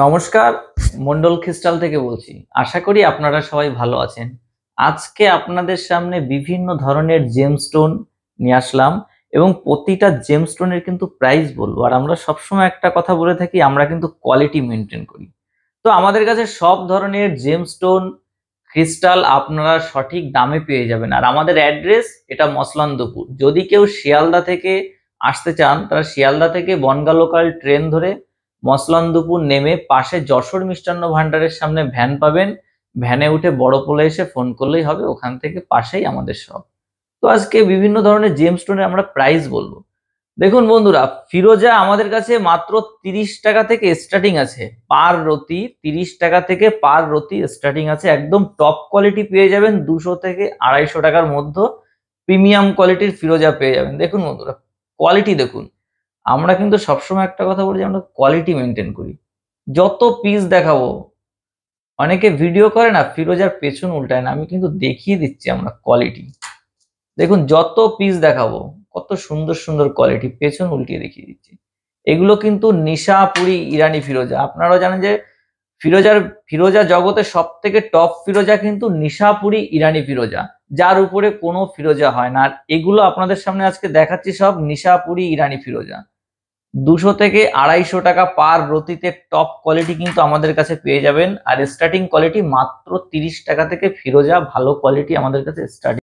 নমস্কার, মন্ডল ক্রিস্টাল থেকে বলছি। আশা করি আপনারা সবাই ভালো আছেন। আজকে আপনাদের সামনে বিভিন্ন ধরনের জেমস্টোন নিয়ে আসলাম এবং প্রতিটা জেমস্টোনের কিন্তু প্রাইস বলবো। আর আমরা সবসময় একটা কথা বলে থাকি, আমরা কিন্তু কোয়ালিটি মেনটেন করি। তো আমাদের কাছে সব ধরনের জেমস্টোন ক্রিস্টাল আপনারা সঠিক দামে পেয়ে যাবেন। আর আমাদের অ্যাড্রেস এটা মসলান্দপুর। যদি কেউ শিয়ালদা থেকে আসতে চান, তারা শিয়ালদা থেকে বনগাঁ লোকাল ট্রেন ধরে মসলান্দপুর নেমে পাশে যশোর মিষ্টান্ন ভান্ডারের সামনে ভ্যান পাবেন। ভ্যানে উঠে বড় পোলে এসে ফোন করলেই হবে, ওখান থেকে পাশেই আমাদের শপ। তো আজকে বিভিন্ন ধরনের জেমস্টোনের আমরা প্রাইস বলবো। দেখুন বন্ধুরা, ফিরোজা আমাদের কাছে মাত্র 30 টাকা থেকে স্টার্টিং আছে পার রতি। 30 টাকা থেকে পার রতি স্টার্টিং আছে। একদম টপ কোয়ালিটি পেয়ে যাবেন 200 থেকে 250 টাকার মধ্যে। প্রিমিয়াম কোয়ালিটির ফিরোজা পেয়ে যাবেন। দেখুন বন্ধুরা, কোয়ালিটি দেখুন। আমরা কিন্তু সবসময় একটা কথা বলি যে আমরা কোয়ালিটি মেনটেন করি। যত পিস দেখাবো, অনেকে ভিডিও করে না ফিরোজার পেছন উল্টায় না, আমি কিন্তু দেখিয়ে দিচ্ছি আমরা কোয়ালিটি। দেখুন যত পিস দেখাবো, কত সুন্দর সুন্দর কোয়ালিটি, পেছন উল্টিয়ে দেখিয়ে দিচ্ছি। এগুলো কিন্তু নিশাপুরি ইরানি ফিরোজা। আপনারাও জানেন যে ফিরোজা জগতে সব থেকে টপ ফিরোজা কিন্তু নিশাপুরি ইরানি ফিরোজা, যার উপরে কোনো ফিরোজা হয় না। আর এগুলো আপনাদের সামনে আজকে দেখাচ্ছি সব নিশাপুরি ইরানি ফিরোজা। 200 থেকে 250 টাকা পার রতিতে টপ কোয়ালিটি কিন্তু আমাদের কাছে পেয়ে যাবেন। আর স্টার্টিং কোয়ালিটি মাত্র 30 টাকা থেকে ফিরোজা ভালো কোয়ালিটি আমাদের কাছে স্টার্টিং।